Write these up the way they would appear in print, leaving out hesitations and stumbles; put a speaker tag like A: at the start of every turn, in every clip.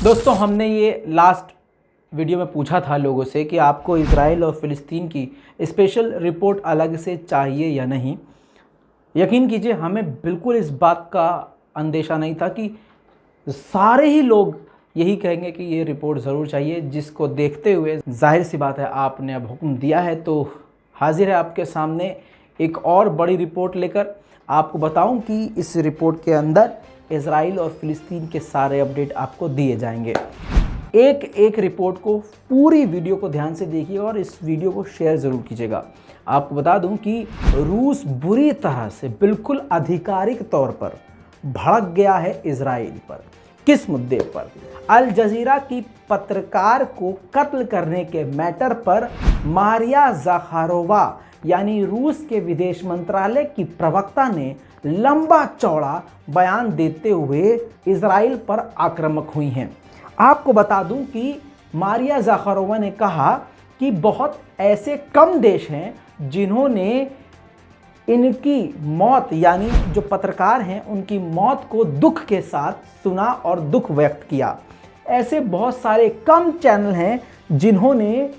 A: दोस्तों, हमने ये लास्ट वीडियो में पूछा था लोगों से कि आपको इजराइल और फ़िलिस्तीन की स्पेशल रिपोर्ट अलग से चाहिए या नहीं। यकीन कीजिए, हमें बिल्कुल इस बात का अंदेशा नहीं था कि सारे ही लोग यही कहेंगे कि ये रिपोर्ट ज़रूर चाहिए, जिसको देखते हुए जाहिर सी बात है आपने अब हुक्म दिया है, तो हाजिर है आपके सामने एक और बड़ी रिपोर्ट लेकर। आपको बताऊं कि इस रिपोर्ट के अंदर इजराइल और फ़िलिस्तीन के सारे अपडेट आपको दिए जाएंगे। एक एक रिपोर्ट को, पूरी वीडियो को ध्यान से देखिएगा और इस वीडियो को शेयर ज़रूर कीजिएगा। आपको बता दूं कि रूस बुरी तरह से, बिल्कुल आधिकारिक तौर पर भड़क गया है इजराइल पर। किस मुद्दे पर? अल जजीरा की पत्रकार को कत्ल करने के मैटर पर मारिया ज़खारोवा यानी रूस के विदेश मंत्रालय की प्रवक्ता ने लंबा चौड़ा बयान देते हुए इजराइल पर आक्रामक हुई हैं। आपको बता दूं कि मारिया ज़खारोवा ने कहा कि बहुत ऐसे कम देश हैं जिन्होंने इनकी मौत, यानी जो पत्रकार हैं उनकी मौत को दुख के साथ सुना और दुख व्यक्त किया। ऐसे बहुत सारे कम चैनल हैं जिन्होंने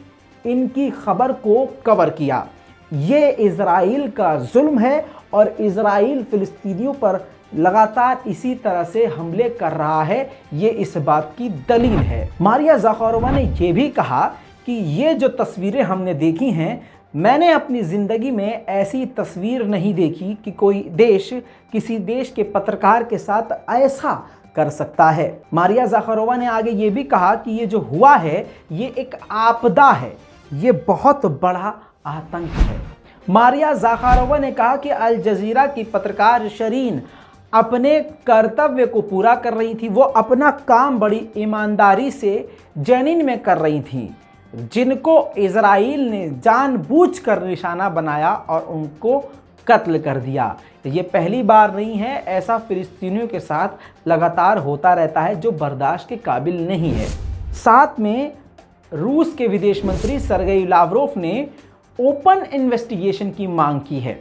A: इनकी खबर को कवर किया। ये इजराइल का जुल्म है और इजराइल फ़िलिस्तीनियों पर लगातार इसी तरह से हमले कर रहा है, ये इस बात की दलील है। मारिया ज़खारोवा ने यह भी कहा कि ये जो तस्वीरें हमने देखी हैं, मैंने अपनी ज़िंदगी में ऐसी तस्वीर नहीं देखी कि कोई देश किसी देश के पत्रकार के साथ ऐसा कर सकता है। मारिया ज़खारोवा ने आगे ये भी कहा कि ये जो हुआ है ये एक आपदा है, ये बहुत बड़ा आतंक है। मारिया ज़खारोवा ने कहा कि अल जजीरा की पत्रकार शरीन अपने कर्तव्य को पूरा कर रही थी। वो अपना काम बड़ी ईमानदारी से जेनिन में कर रही थी, जिनको इजराइल ने जानबूझकर निशाना बनाया और उनको कत्ल कर दिया। ये पहली बार नहीं है, ऐसा फ़िलिस्तीनियों के साथ लगातार होता रहता है जो बर्दाश्त के काबिल नहीं है। साथ में रूस के विदेश मंत्री सर्गेई लावरोव ने ओपन इन्वेस्टिगेशन की मांग की है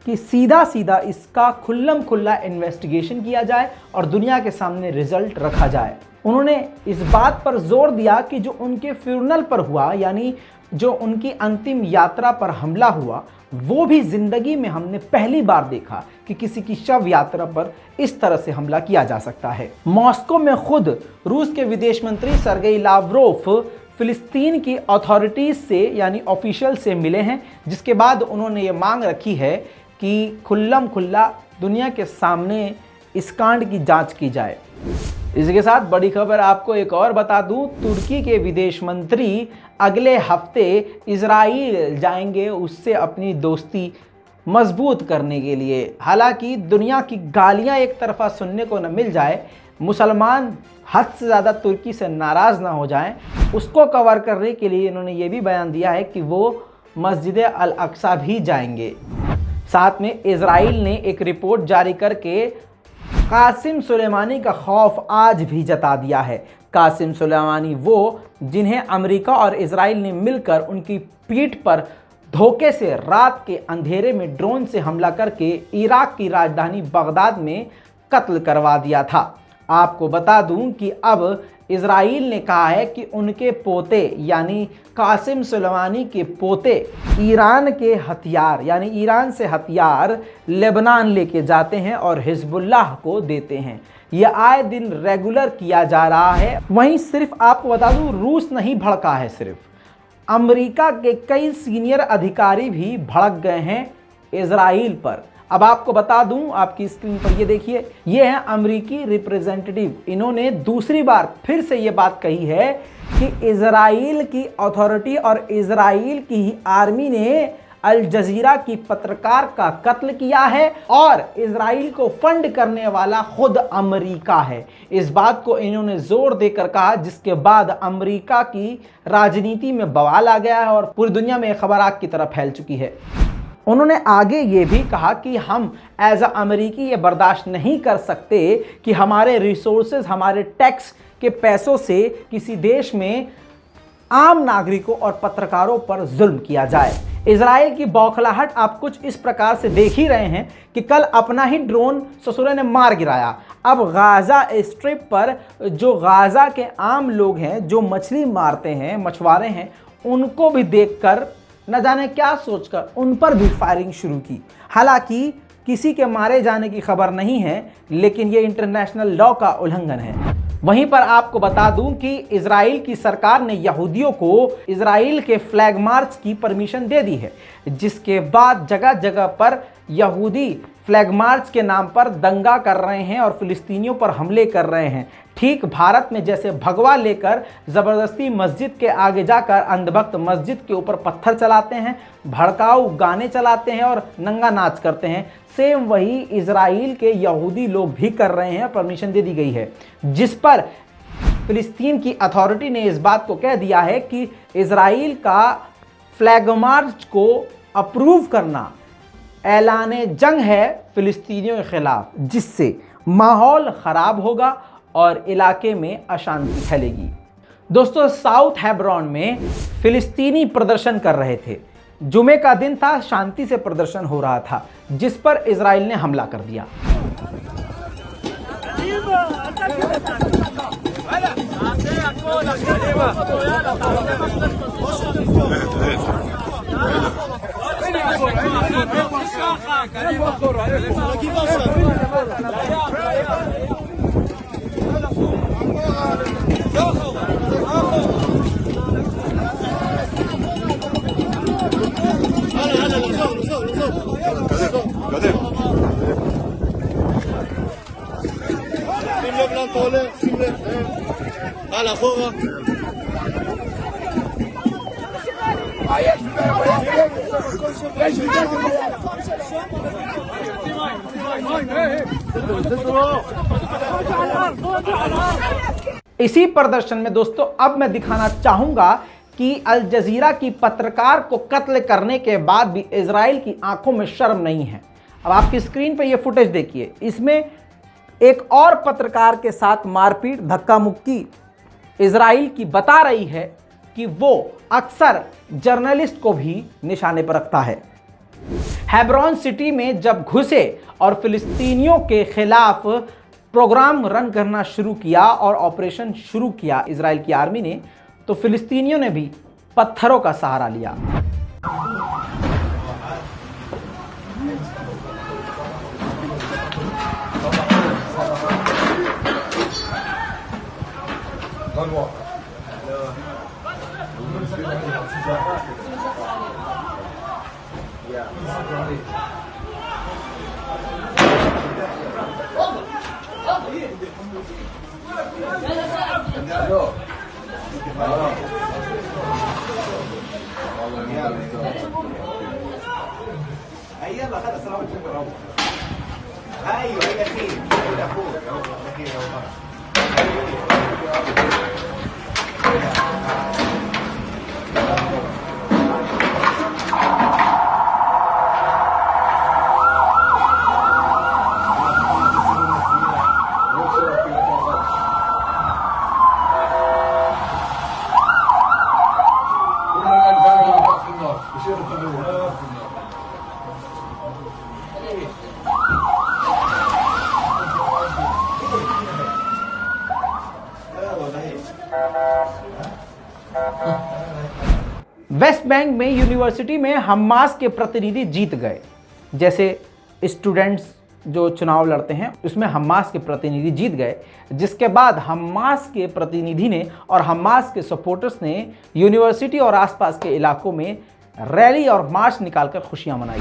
A: कि सीधा सीधा इसका खुल्लम खुल्ला इन्वेस्टिगेशन किया जाए और दुनिया के सामने रिजल्ट रखा जाए। उन्होंने इस बात पर जोर दिया कि जो उनके फ्यूनरल पर हुआ, यानी जो उनकी अंतिम यात्रा पर हमला हुआ, वो भी ज़िंदगी में हमने पहली बार देखा कि किसी की शव यात्रा पर इस तरह से हमला किया जा सकता है। मॉस्को में खुद रूस के विदेश मंत्री सर्गेई लावरोव फ़िलिस्तीन की अथॉरिटीज़ से, यानी ऑफिशियल से मिले हैं, जिसके बाद उन्होंने ये मांग रखी है कि खुल्लम खुल्ला दुनिया के सामने इस कांड की जांच की जाए। इसके साथ बड़ी खबर आपको एक और बता दूं, तुर्की के विदेश मंत्री अगले हफ्ते इजराइल जाएंगे, उससे अपनी दोस्ती मजबूत करने के लिए। हालांकि दुनिया की गालियां एक तरफा सुनने को न मिल जाए, मुसलमान हद से ज़्यादा तुर्की से नाराज़ ना हो जाएं, उसको कवर करने के लिए इन्होंने ये भी बयान दिया है कि वो मस्जिद अल अक्सा भी जाएंगे। साथ में इजराइल ने एक रिपोर्ट जारी करके कासिम सुलेमानी का खौफ आज भी जता दिया है। कासिम सुलेमानी वो जिन्हें अमेरिका और इजराइल ने मिलकर उनकी पीठ पर धोखे से रात के अंधेरे में ड्रोन से हमला करके इराक की राजधानी बगदाद में कत्ल करवा दिया था। आपको बता दूं कि अब इजराइल ने कहा है कि उनके पोते, यानी कासिम सुलेमानी के पोते, ईरान के हथियार, यानी ईरान से हथियार लेबनान लेके जाते हैं और हिजबुल्लाह को देते हैं। यह आए दिन रेगुलर किया जा रहा है। वहीं सिर्फ आपको बता दूं, रूस नहीं भड़का है, सिर्फ अमेरिका के कई सीनियर अधिकारी भी भड़क गए हैं इजराइल पर। अब आपको बता दूं, आपकी स्क्रीन पर ये देखिए, ये है अमेरिकी रिप्रेजेंटेटिव। इन्होंने दूसरी बार फिर से ये बात कही है कि इजराइल की अथॉरिटी और इजराइल की आर्मी ने अल जजीरा की पत्रकार का कत्ल किया है और इजराइल को फंड करने वाला खुद अमेरिका है। इस बात को इन्होंने जोर देकर कहा, जिसके बाद अमेरिका की राजनीति में बवाल आ गया है और पूरी दुनिया में खबर आग की तरह फैल चुकी है। उन्होंने आगे ये भी कहा कि हम एज अ अमेरिकी ये बर्दाश्त नहीं कर सकते कि हमारे रिसोर्सेज, हमारे टैक्स के पैसों से किसी देश में आम नागरिकों और पत्रकारों पर जुल्म किया जाए। इजराइल की बौखलाहट आप कुछ इस प्रकार से देख ही रहे हैं कि कल अपना ही ड्रोन ससुरे ने मार गिराया। अब गाज़ा स्ट्रिप पर जो गाज़ा के आम लोग हैं, जो मछली मारते हैं, मछुआरे हैं, उनको भी देखकर न जाने क्या सोचकर उन पर भी फायरिंग शुरू की। हालांकि किसी के मारे जाने की खबर नहीं है, लेकिन ये इंटरनेशनल लॉ का उल्लंघन है। वहीं पर आपको बता दूं कि इजराइल की सरकार ने यहूदियों को इजराइल के फ्लैग मार्च की परमिशन दे दी है, जिसके बाद जगह जगह पर यहूदी फ्लैग मार्च के नाम पर दंगा कर रहे हैं और फिलिस्तीनियों पर हमले कर रहे हैं। ठीक भारत में जैसे भगवा लेकर ज़बरदस्ती मस्जिद के आगे जाकर अंधभक्त मस्जिद के ऊपर पत्थर चलाते हैं, भड़काऊ गाने चलाते हैं और नंगा नाच करते हैं, सेम वही इजराइल के यहूदी लोग भी कर रहे हैं। परमिशन दे दी गई है, जिस पर फिलिस्तीन की अथॉरिटी ने इस बात को कह दिया है कि इजराइल का फ्लैग मार्च को अप्रूव करना ऐलाने जंग है फिलिस्तीनियों के खिलाफ, जिससे माहौल ख़राब होगा और इलाके में अशांति फैलेगी। दोस्तों, साउथ हेब्रॉन में फिलिस्तीनी प्रदर्शन कर रहे थे। जुमे का दिन था, शांति से प्रदर्शन हो रहा था, जिस पर इजराइल ने हमला कर दिया। इसी प्रदर्शन में दोस्तों अब मैं दिखाना चाहूंगा कि अल जजीरा की पत्रकार को कत्ल करने के बाद भी इजराइल की आंखों में शर्म नहीं है। अब आपकी स्क्रीन पर यह फुटेज देखिए, इसमें एक और पत्रकार के साथ मारपीट, धक्का मुक्की इजराइल की बता रही है कि वो अक्सर जर्नलिस्ट को भी निशाने पर रखता है। हेब्रॉन सिटी में जब घुसे और फिलिस्तीनियों के खिलाफ प्रोग्राम रन करना शुरू किया और ऑपरेशन शुरू किया इजराइल की आर्मी ने, तो फिलिस्तीनियों ने भी पत्थरों का सहारा लिया। वेस्ट बैंक में यूनिवर्सिटी में हमास के प्रतिनिधि जीत गए। जैसे स्टूडेंट्स जो चुनाव लड़ते हैं उसमें हमास के प्रतिनिधि जीत गए, जिसके बाद हमास के प्रतिनिधि ने और हमास के सपोर्टर्स ने यूनिवर्सिटी और आसपास के इलाकों में रैली और मार्च निकालकर खुशियां मनाई।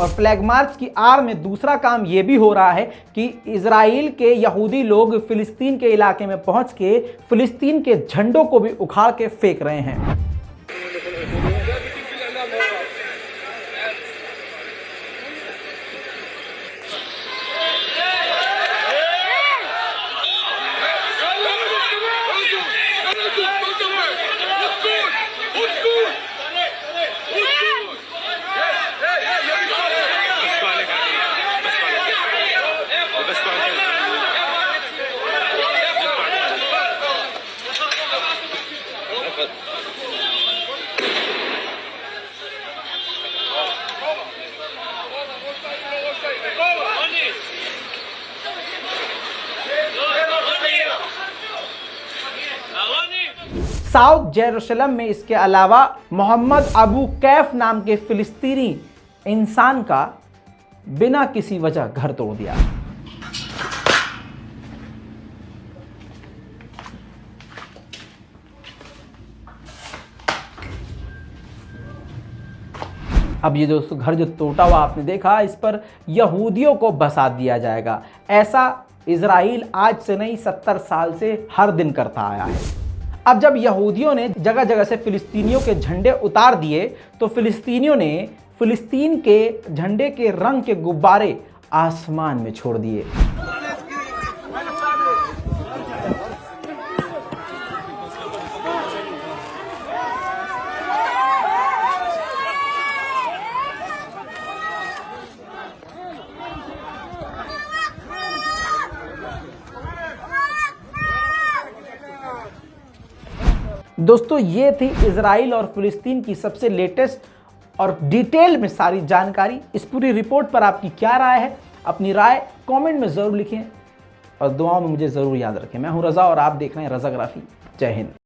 A: और फ्लैग मार्च की आड़ में दूसरा काम यह भी हो रहा है कि इजराइल के यहूदी लोग फिलिस्तीन के इलाके में पहुंच के फिलिस्तीन के झंडों को भी उखाड़ के फेंक रहे हैं। साउथ जेरूशलम में इसके अलावा मोहम्मद अबू कैफ नाम के फिलिस्तीनी इंसान का बिना किसी वजह घर तोड़ दिया। अब ये दोस्तों घर जो टूटा हुआ आपने देखा, इस पर यहूदियों को बसा दिया जाएगा। ऐसा इजराइल आज से नहीं 70 साल से हर दिन करता आया है। अब जब यहूदियों ने जगह जगह से फिलिस्तीनियों के झंडे उतार दिए तो फिलिस्तीनियों ने फिलिस्तीन के झंडे के रंग के गुब्बारे आसमान में छोड़ दिए। दोस्तों ये थी इजराइल और फिलिस्तीन की सबसे लेटेस्ट और डिटेल में सारी जानकारी। इस पूरी रिपोर्ट पर आपकी क्या राय है? अपनी राय कमेंट में ज़रूर लिखें और दुआओं में मुझे ज़रूर याद रखें। मैं हूं रज़ा और आप देख रहे हैं रज़ाग्राफी। जय हिंद।